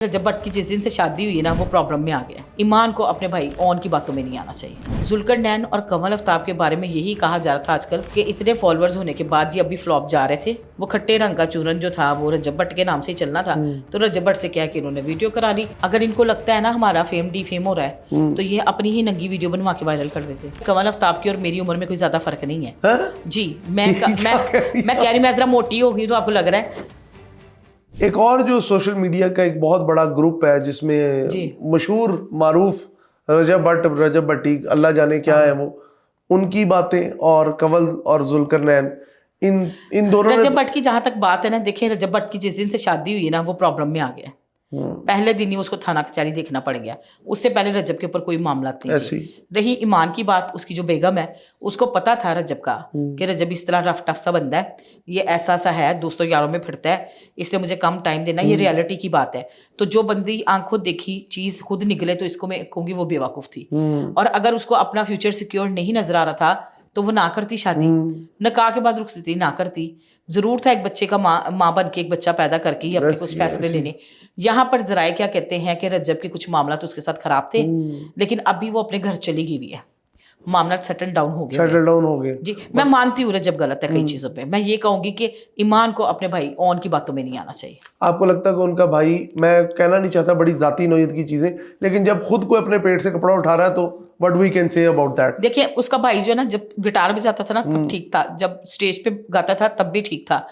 जब बट की जिस दिन से शादी हुई है ना वो प्रॉब्लम में आ गया। ईमान को अपने भाई ओन की बातों में नहीं आना चाहिए। जुल्करनैन और कमल आफ्ताब के बारे में यही कहा जा रहा था आजकल कि इतने फॉलोअर्स होने के बाद ये अभी फ्लॉप जा रहे थे। वो खट्टे रंग का चूरन जो था वो रजब भट्ट के नाम से ही चलना था, तो रजब भट्ट से क्या कि उन्होंने वीडियो करा ली। अगर इनको लगता है ना हमारा फेम डिफेम हो रहा है तो ये अपनी ही नंगी वीडियो बनवा के वायरल कर देते। कमल आफ्ताब की और मेरी उम्र में कोई ज्यादा फर्क नहीं है जी। मैं कह रही मैं जरा मोटी हो गई तो आपको लग रहा है। एक और जो सोशल मीडिया का एक बहुत बड़ा ग्रुप है जिसमें मशहूर मारूफ रजब भट्टी अल्लाह जाने क्या है वो, उनकी बातें और कमल और जुल्करनैन इन दोनों रजब भट्ट की जहां तक बात है ना, देखिए रजब भट्ट की जिस दिन से शादी हुई है ना वो प्रॉब्लम में आ गया। पहले दिन ही उसको थाना कचहरी देखना पड़ गया। उससे पहले रजब के ऊपर कोई मामला नहीं रही। ईमान की बात, उसकी जो बेगम है उसको पता था रजब का कि रजब इस तरह रफ टफ सा बंदा है, ये ऐसा सा है, दोस्तों यारों में फिरता है, इसलिए मुझे कम टाइम देना, ये रियलिटी की बात है। तो जो बंदी आंखों देखी चीज खुद निकले तो इसको मैं कहूंगी वो बेवकूफ थी। और अगर उसको अपना फ्यूचर सिक्योर नहीं नजर आ रहा था तो वो ना करती शादी, निकाह के बाद रुखसती ना करती। जरूर था एक बच्चे का माँ बन के एक बच्चा पैदा करके ही अपने कुछ फैसले लेने। यहाँ पर जराए क्या कहते हैं कि रजब के कुछ मामला तो उसके साथ खराब थे, लेकिन अभी वो अपने घर चली गई हुई है, मामला सेटल डाउन हो गया जी। मैं मानती हूँ रजब गलत है कई चीजों पे। मैं ये कहूंगी कि ईमान को अपने भाई ओन की बातों में नहीं आना चाहिए। आपको लगता है कि उनका भाई, मैं कहना नहीं चाहता बड़ी जाती नौयत की चीजें, लेकिन जब खुद को अपने पेट से कपड़ा उठा रहा है तो what we can say about that. देखिए उसका भाई जो है ना, जब गिटार बजाता था ना तब ठीक था, जब स्टेज पे गाता था तब भी ठीक था।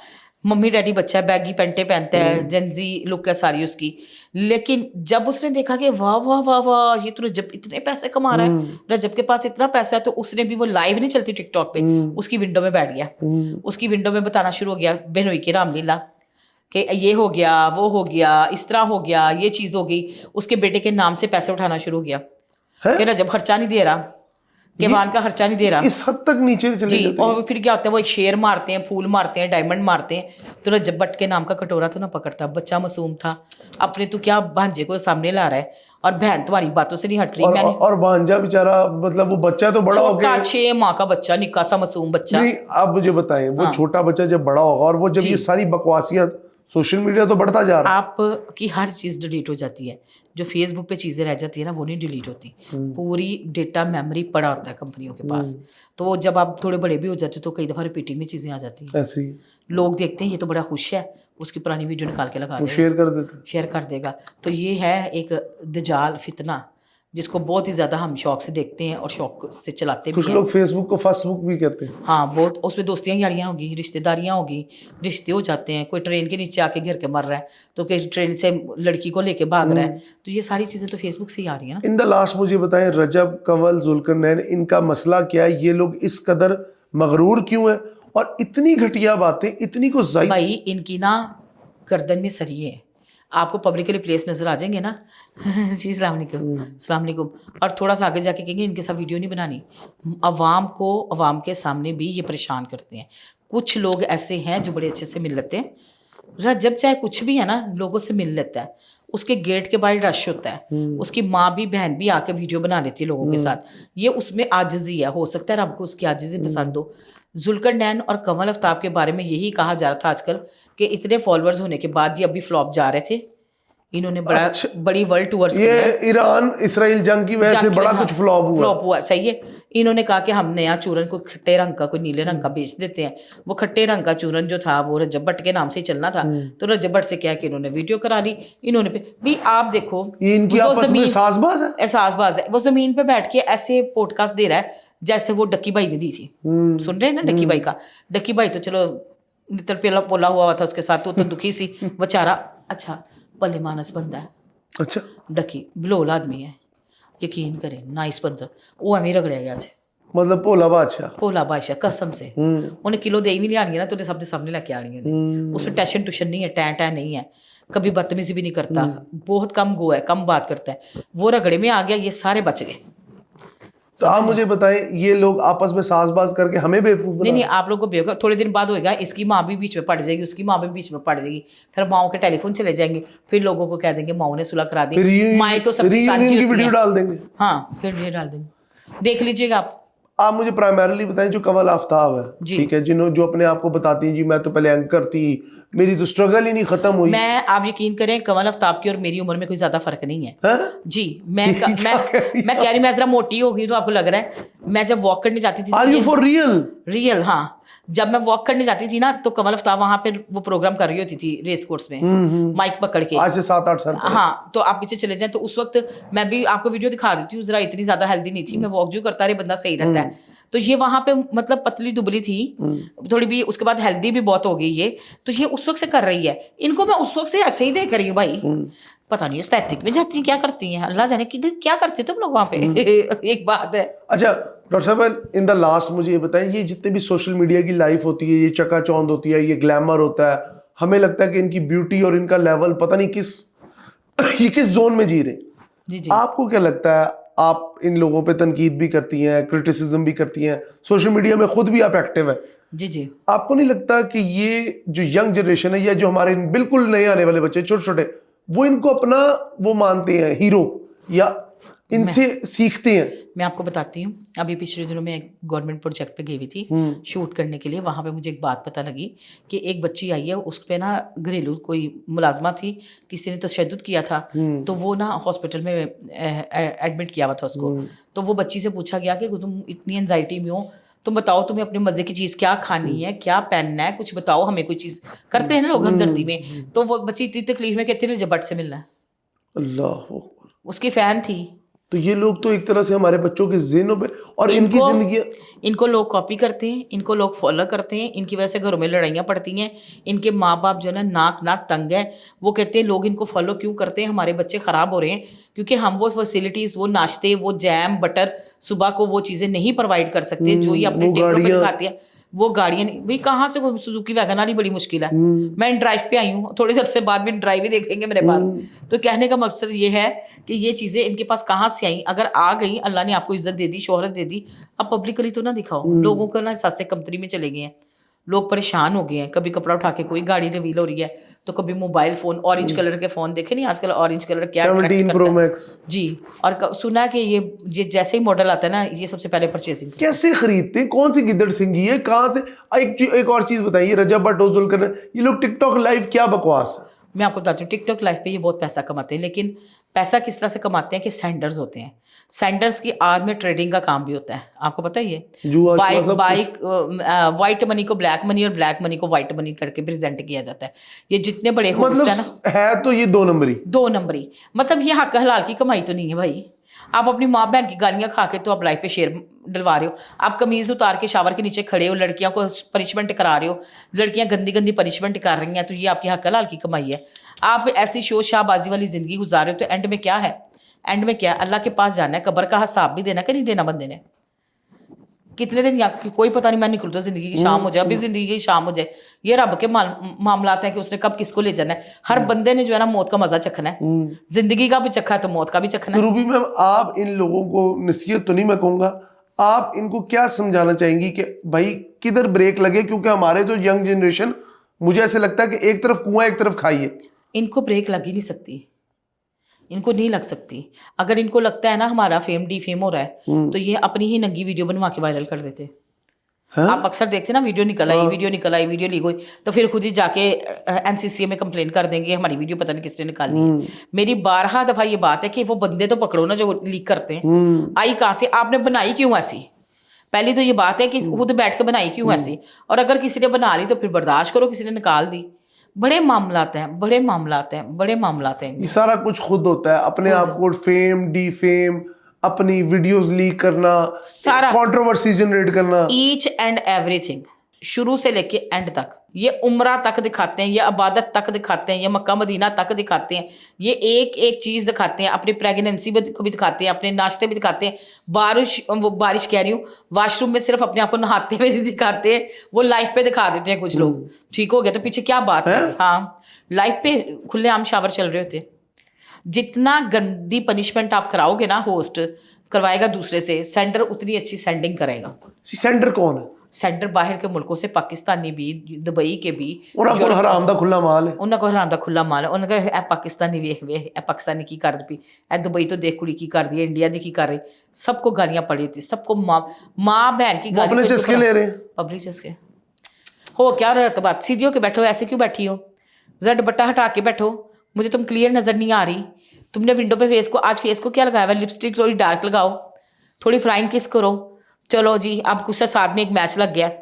मम्मी डैडी बच्चा है, बैगी पेंटे पहनता है, जेंजी लुक है सारी उसकी। लेकिन जब उसने देखा कि वाह वाह वाह वाह ये तो रजब इतने पैसे कमा रहा है, रजब के पास इतना पैसा है, तो उसने भी, वो लाइव नहीं चलती टिकटॉक पे, उसकी विंडो में बैठ गया। उसकी विंडो में बताना शुरू हो गया बहनोई की रामलीला कि ये हो गया, वो हो गया, इस तरह हो गया, ये चीज हो गई। उसके बेटे के नाम से पैसे उठाना शुरू हो गया कि रजब खर्चा नहीं दे रहा, केवान का खर्चा नहीं दे रहा। इस हद तक नीचे चले जी। और फिर क्या होता है, वो शेर मारते हैं, फूल मारते हैं, डायमंड मारते हैं। तो रजब भट्ट के नाम का कटोरा तो ना पकड़ता, बच्चा मासूम था, अपने तो क्या भांजे को सामने ला रहा है, और बहन तुम्हारी बातों से नहीं हट रही। और भांजा बेचारा, मतलब वो बच्चा तो बड़ा हो गया, 6 माह का बच्चा, निक्का सा मासूम बच्चा। नहीं, आप मुझे बताएं वो छोटा बच्चा जब बड़ा होगा और वो जब ये सारी बकवासियत, सोशल मीडिया तो बढ़ता जा रहा है, आपकी हर चीज डिलीट हो जाती है। जो फेसबुक पे चीजें रह जाती है ना वो नहीं डिलीट होती, पूरी डेटा मेमोरी पड़ा होता है कंपनियों के पास। तो वो जब आप थोड़े बड़े भी हो जाते हो तो कई दफा रिपीटिंग में चीजें आ जाती हैं। ऐसी लोग देखते हैं ये तो बड़ा खुश है, उसकी पुरानी वीडियो निकाल के लगा देगा, शेयर कर देगा। तो ये है एक दजाल फितना जिसको बहुत ही ज्यादा हम शौक से देखते हैं और शौक से चलाते भी हैं। कुछ लोग फेसबुक को फेसबुक भी कहते हैं। हाँ, बहुत। उसमें दोस्तियां यारियां होगी, रिश्तेदारियां होगी, रिश्ते हो जाते हैं। कोई ट्रेन के नीचे आके गिर के मर रहा है तो कोई ट्रेन से लड़की को लेके भाग रहा है, तो ये सारी चीजें तो फेसबुक से ही आ रही है ना। इन द लास्ट मुझे बताएं, रजब, कमल, जुल्करनैन, इनका मसला क्या है? ये लोग इस कदर मगरूर क्यों है और इतनी घटिया बातें, इतनी को भाई इनकी ना गर्दन में सरिये है। आपको पब्लिकली प्लेस नजर आ जाएंगे ना जी अस्सलाम वालेकुम, और थोड़ा सा आगे जाके कहेंगे इनके साथ वीडियो नहीं बनानी। अवाम के सामने भी ये परेशान करते हैं। कुछ लोग ऐसे हैं जो बड़े अच्छे से मिल लेते हैं। रजब चाहे कुछ भी है ना, लोगों से मिल लेता है, उसके गेट के बाहर रश होता है, उसकी माँ भी बहन भी आके वीडियो बना लेती है लोगों के साथ। ये उसमें आजिज़ी है, हो सकता है रब को उसकी आजिज़ी पसंद हो। जुल्करनैन और कमल आफ्ताब के बारे में यही कहा जा रहा था आजकल कि इतने फॉलोअर्स होने के बाद ये अभी फ्लॉप जा रहे थे। इन्होंने बड़ी वर्ल्ड टूर्स ये ईरान इसराइल जंग की वजह से बड़ा कुछ फ्लॉप हुआ। सही है। इन्होंने कहा कि हम नया चूरन को खट्टे रंग का, कोई नीले रंग का बेच देते हैं। वो खट्टे रंग का चूरन जो था वो रजब भट्ट के नाम से ही चलना था, तो रजब भट्ट से क्या कि इन्होंने वीडियो करा ली। इन्होंने भी आप देखो, ये इनकी आपस में एहसासबाज है। वो जमीन पे बैठ के ऐसे पॉडकास्ट दे रहा है जैसे वो डक्की भाई ने दी थी। सुन रहे हैं ना डक्की भाई का? डक्की भाई तो चलो नितर पोला हुआ था उसके साथ, तो दुखी सी बेचारा। अच्छा, भले मानस बंदा है, अच्छा डकी बलोल आदमी है, यकीन करें, नाइस बंदा, वो एवं रगड़िया गया से, मतलब भोला बादशाह कसम से। उन्हें किलो दे भी लियानी है ना तो सबके सामने लेके आनी है। उसमें टेंशन टूशन नहीं है, टैं नहीं है, कभी बदतमीजी भी नहीं करता, बहुत कम गो है, कम बात करता है। वो रगड़े में आ गया, ये सारे बच गए। तो आप मुझे बताएं, ये लोग आपस में साजबाज करके हमें बेवकूफ बना? नहीं, आप लोगों को बेवकूफ थोड़े दिन बाद होएगा, इसकी माँ भी बीच में पड़ जाएगी, उसकी माँ भी बीच में पड़ जाएगी, फिर माओ के टेलीफोन चले जाएंगे, फिर लोगों को कह देंगे माओ ने सुलह करा दी, माएँ तो सबकी साझी होती हैं। वीडियो डाल देंगे। हाँ, फिर ये डाल देंगे, देख लीजिएगा आप। آپ مجھے پرائمرلی بتائیں جو کنول آفتاب ہے ٹھیک ہے جو اپنے آپ کو بتاتی ہیں جی میں تو پہلے اینکر تھی, میری تو اسٹرگل ہی نہیں ختم ہوئی. میں آپ یقین کریں کنول آفتاب کی اور میری عمر میں کوئی زیادہ فرق نہیں ہے جی. میں کہہ رہی میں ذرا موٹی ہو گئی تو آپ کو لگ رہا ہے. میں جب واک کرنے جاتی تھی, Are you for real? Real ہاں, جب میں واک کرنے جاتی تھی نا تو کنول آفتاب وہاں پہ وہ پروگرام کر رہی ہوتی تھی ریس کورس میں مائک پکڑ کے, آج سے 7-8 سال پہلے. ہاں تو آپ پیچھے چلے جائیں تو اس وقت میں بھی آپ کو ویڈیو دکھا دیتی ہوں, ذرا اتنی زیادہ ہیلدی نہیں تھی, میں واک جو کرتا رہے بندہ صحیح رہتا ہے. تو یہ وہاں پہ مطلب پتلی دبلی تھی تھوڑی بھی, اس کے بعد ہیلدی بھی بہت ہو گئی یہ, تو یہ اس وقت سے کر رہی ہے. ان کو میں اس وقت سے ایسے ہی دیکھ رہی ہوں بھائی, پتہ نہیں استھیٹک میں جاتی ہیں کیا کرتی ہیں, اللہ جانے کدھر کیا کرتے تم لوگ وہاں پہ. ایک بات ہے. اچھا ڈاکٹر صاحب ان دا لاسٹ مجھے یہ بتائیں, یہ جتنے بھی سوشل میڈیا کی لائف ہوتی ہے, یہ چکا چوند ہوتی ہے, یہ گلیمر ہوتا ہے, ہمیں لگتا ہے کہ ان کی بیوٹی اور ان کا لیول پتہ نہیں کس زون میں جی رہے. جی جی آپ کو کیا لگتا ہے, آپ ان لوگوں پہ تنقید بھی کرتی ہیں, کرٹیسزم بھی کرتی ہیں, سوشل میڈیا میں خود بھی آپ ایکٹیو ہیں, جی جی, آپ کو نہیں لگتا کہ یہ جو ینگ جنریشن ہے یا جو ہمارے بالکل نئے آنے والے بچے چھوٹے چھوٹے, وہ ان کو اپنا وہ مانتے ہیں ہیرو یا ان سے سیکھتے ہیں؟ میں آپ کو بتاتی ہوں, ابھی پچھلے دنوں میں ایک گورنمنٹ پروجیکٹ پہ گئی ہوئی تھی شوٹ کرنے کے لیے. وہاں پہ مجھے ایک بات پتہ لگی کہ ایک بچی آئی ہے, اس پہ نا گھریلو کوئی ملازمہ تھی, کسی نے تشدد کیا تھا, تو وہ نا ہاسپٹل میں ایڈمٹ کیا ہوا تھا اس کو. تو وہ بچی سے پوچھا گیا کہ تم اتنی انزائٹی میں ہو, تم بتاؤ تمہیں اپنے مزے کی چیز کیا کھانی ہے, کیا پہننا ہے, کچھ بتاؤ ہمیں کوئی چیز. کرتے ہیں نا لوگ ہمدردی میں. تو وہ بچی اتنی تکلیف میں کہتے ہیں رجب بٹ سے ملنا ہے. اللہ, اس کی فین تھی. تو یہ لوگ تو ایک طرح سے ہمارے بچوں کے ذہنوں پہ اور ان کی زندگی, ان کو لوگ کاپی کرتے ہیں, ان کو لوگ فالو کرتے ہیں, ان کی وجہ سے گھروں میں لڑائیاں پڑتی ہیں. ان کے ماں باپ جو ہے نا ناک تنگ ہے, وہ کہتے ہیں لوگ ان کو فالو کیوں کرتے ہیں, ہمارے بچے خراب ہو رہے ہیں کیونکہ ہم وہ فیسلٹیز, وہ ناشتے, وہ جیم بٹر صبح کو وہ چیزیں نہیں پرووائڈ کر سکتے جو یہ اپنے ٹیبلوں پہ دکھاتے ہیں. وہ گاڑیاں بھائی کہاں سے, سوزوکی ویگن آر بڑی مشکل ہے. میں ان ڈرائیو پہ آئی ہوں, تھوڑے دیر سے بعد بھی ان ڈرائیو ہی دیکھیں گے میرے پاس. تو کہنے کا مقصد یہ ہے کہ یہ چیزیں ان کے پاس کہاں سے آئیں, اگر آ گئی اللہ نے آپ کو عزت دے دی, شہرت دے دی, اب پبلکلی تو نہ دکھاؤ. لوگوں کا نا احساس کمتری میں چلے گئے ہیں, لوگ پریشان ہو گئے ہیں. کبھی کپڑا اٹھا کے کوئی گاڑی ریویل ہو رہی ہے, تو کبھی موبائل فون اورنج کلر کے فون دیکھے نہیں آج کل, اورنج کلر کیا 17 Pro Max جی. اور سنا کہ یہ جیسے ہی ماڈل آتا ہے نا, یہ سب سے پہلے پرچیزنگ کیسے خریدتے ہیں, کون سی گدڑ سنگھی ہے, کہاں سے. ایک اور چیز بتائیے, رجب بٹ ذوالقرنین, یہ لوگ ٹک ٹاک لائیو کیا بکواس ہے. میں آپ کو بتاتی ہوں ٹک ٹاک لائف پہ یہ بہت پیسہ کماتے ہیں, لیکن پیسہ کس طرح سے کماتے ہیں کہ سینڈرز ہوتے ہیں. سینڈرز کی آج میں ٹریڈنگ کا کام بھی ہوتا ہے, آپ کو پتہ ہی ہے. بائک وائٹ منی کو بلیک منی اور بلیک منی کو وائٹ منی کر کے پریزنٹ کیا جاتا ہے. یہ جتنے بڑے ہوسٹ ہیں نا, ہے تو یہ 2 نمبری, مطلب یہ حق حلال کی کمائی تو نہیں ہے بھائی. آپ اپنی ماں بہن کی گالیاں کھا کے تو آپ لائف پہ شیئر ڈلوا رہے ہو. آپ قمیض اتار کے شاور کے نیچے کھڑے ہو, لڑکیاں کو پنشمنٹ کرا رہے ہو, لڑکیاں گندی گندی پنشمنٹ کر رہی ہیں, تو یہ آپ کی حق حلال کی کمائی ہے. آپ ایسی شو شاہ بازی والی زندگی گزار رہے ہو, تو اینڈ میں کیا ہے, اینڈ میں کیا, اللہ کے پاس جانا ہے, قبر کا حساب بھی دینا کہ نہیں دینا بندے نے. کتنے دن یا کوئی پتہ نہیں, میں نکلتا زندگی کی شام ہو جائے, ابھی زندگی کی شام ہو جائے. یہ رب کے معاملات ہیں کہ اس نے کب کس کو لے جانا ہے. ہر بندے نے جو ہے نا موت کا مزہ چکھنا ہے, زندگی کا بھی چکھا ہے تو موت کا بھی چکھنا ہے. روبی میم, آپ ان لوگوں کو نصیحت تو نہیں میں کہوں گا, آپ ان کو کیا سمجھانا چاہیں گی کہ بھائی کدھر بریک لگے, کیونکہ ہمارے جو ینگ جنریشن, مجھے ایسے لگتا ہے کہ ایک طرف کنواں ایک طرف کھائی ہے. ان کو بریک لگ ہی نہیں سکتی, ان کو نہیں لگ سکتی. اگر ان کو لگتا ہے نا ہمارا فیم ڈی فیم ہو رہا ہے, تو یہ اپنی ہی ننگی ویڈیو بنوا کے وائرل کر دیتے. آپ اکثر دیکھتے نا, ویڈیو نکل آئی, ویڈیو لیک ہوئی, تو پھر خود ہی جا کے NCCA میں کمپلین کر دیں گے ہماری ویڈیو پتہ نہیں کس نے نکالی ہے. میری 12 دفعہ یہ بات ہے کہ وہ بندے تو پکڑو نا جو لیک کرتے ہیں. آئی کہاں سے, آپ نے بنائی کیوں ایسی؟ پہلی تو یہ بات ہے کہ خود بیٹھ کے بنائی کیوں ایسی, اور اگر کسی نے بنا لی تو پھر برداشت کرو, کسی نے نکال دی. بڑے معاملات ہیں, بڑے معاملات ہیں, بڑے معاملات ہیں. یہ سارا کچھ خود ہوتا ہے, اپنے آپ کو فیم ڈی فیم, اپنی ویڈیوز لیک کرنا, سارا کنٹروورسی جنریٹ کرنا, ایچ اینڈ ایوری تھنگ, شروع سے لے کے اینڈ تک. یہ عمرہ تک دکھاتے ہیں, یہ عبادت تک دکھاتے ہیں, یہ مکہ مدینہ تک دکھاتے ہیں. یہ ایک ایک چیز دکھاتے ہیں, اپنی پریگننسی کو بھی دکھاتے ہیں, اپنے ناشتے بھی دکھاتے ہیں. بارش کہہ رہی ہوں, واش روم میں صرف اپنے آپ کو نہاتے ہوئے نہیں دکھاتے ہیں, وہ لائف پہ دکھا دیتے ہیں کچھ لوگ. ٹھیک ہو گیا, تو پیچھے کیا بات ہے. ہاں, لائف پہ کھلے عام شاور چل رہے ہوتے. جتنا گندی پنشمنٹ آپ کراؤ گے نا, ہوسٹ کروائے گا دوسرے سے, سینڈر اتنی اچھی سینڈنگ کرے گا. سینڈر کون ہے؟ ਸੈਂਟਰ ਬਾਹਰ ਕੇ ਮੁਲਕੋਂ ਸੇ ਪਾਕਿਸਤਾਨੀ ਵੀ ਦੁਬਈ ਕੇ ਵੀ ਉਹਨਾਂ ਕੋਲ ਹਰਾਮ ਦਾ ਖੁੱਲਾ ਮਾਲ ਹੈ, ਉਹਨਾਂ ਕੋਲ ਹਰਾਮ ਦਾ ਖੁੱਲਾ ਮਾਲ ਹੈ। ਉਹਨਾਂ ਕਹੇ ਇਹ ਪਾਕਿਸਤਾਨੀ ਵੇਖ ਵੇਖ, ਇਹ ਪਾਕਿਸਤਾਨੀ ਕੀ ਕਰਦੀ ਪਈ, ਇਹ ਦੁਬਈ ਤੋਂ ਦੇਖ ਕੁੜੀ ਕੀ ਕਰਦੀ ਹੈ, ਇੰਡੀਆ ਦੀ ਕੀ ਕਰ ਰਹੀ, ਸਭ को गालियां पड़ी होती, सबको माँ बहन की अपने चस्के ले रहे हैं, पब्लिक चस्के। हो क्या रहा बात, सीधी होके बैठो, ऐसे क्यों बैठी हो, जरा दुपट्टा हटा के बैठो, मुझे तुम क्लियर नजर नहीं आ रही। तुमने विंडो पे फेस को, आज फेस को क्या लगाया हुआ है, लिपस्टिक थोड़ी डार्क लगाओ, थोड़ी फ्लाइंग किस करो, चलो जी अब कुछ साथ में एक मैच लग गया,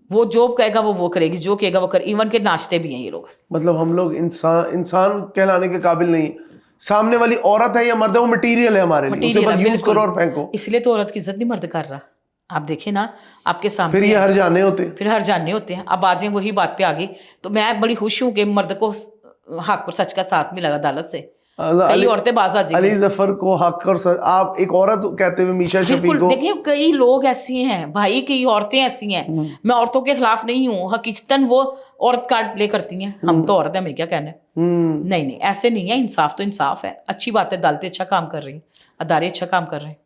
वो जो कहेगा वो करेगी, जो कहेगा वो करे, इवन के नाचते भी हैं ये लोग। मतलब हम लोग इंसान कहलाने के काबिल नहीं, सामने वाली औरत है या मर्द है वो मटेरियल है हमारे लिए, उसे बस यूज करो और फेंको। इसलिए तो औरत की इज्जत नहीं मर्द कर रहा। आप देखें ना आपके सामने, फिर ये हर जाने होते हैं, फिर हर जाने होते हैं। अब आ जाए वही बात पे आ गई, तो मैं बड़ी खुश हूँ कि मर्द को हक और सच का साथ मिला अदालत से, कई औरतें बाज आ जाएंगी। अली जफर को हक और सच, आप एक औरत कहते हुए मीशा शफी को, देखिए कई लोग ऐसे हैं भाई, कई औरतें ऐसी हैं, मैं औरतों के खिलाफ नहीं हूँ, हकीकतन वो औरत कार्ड प्ले करती हैं, हम तो औरत है, हमें क्या कहना है। नहीं ऐसे नहीं है, इंसाफ तो इंसाफ है, अच्छी बात है, अदालतें अच्छा काम कर रही हैं, अदारे अच्छा काम कर रहे हैं।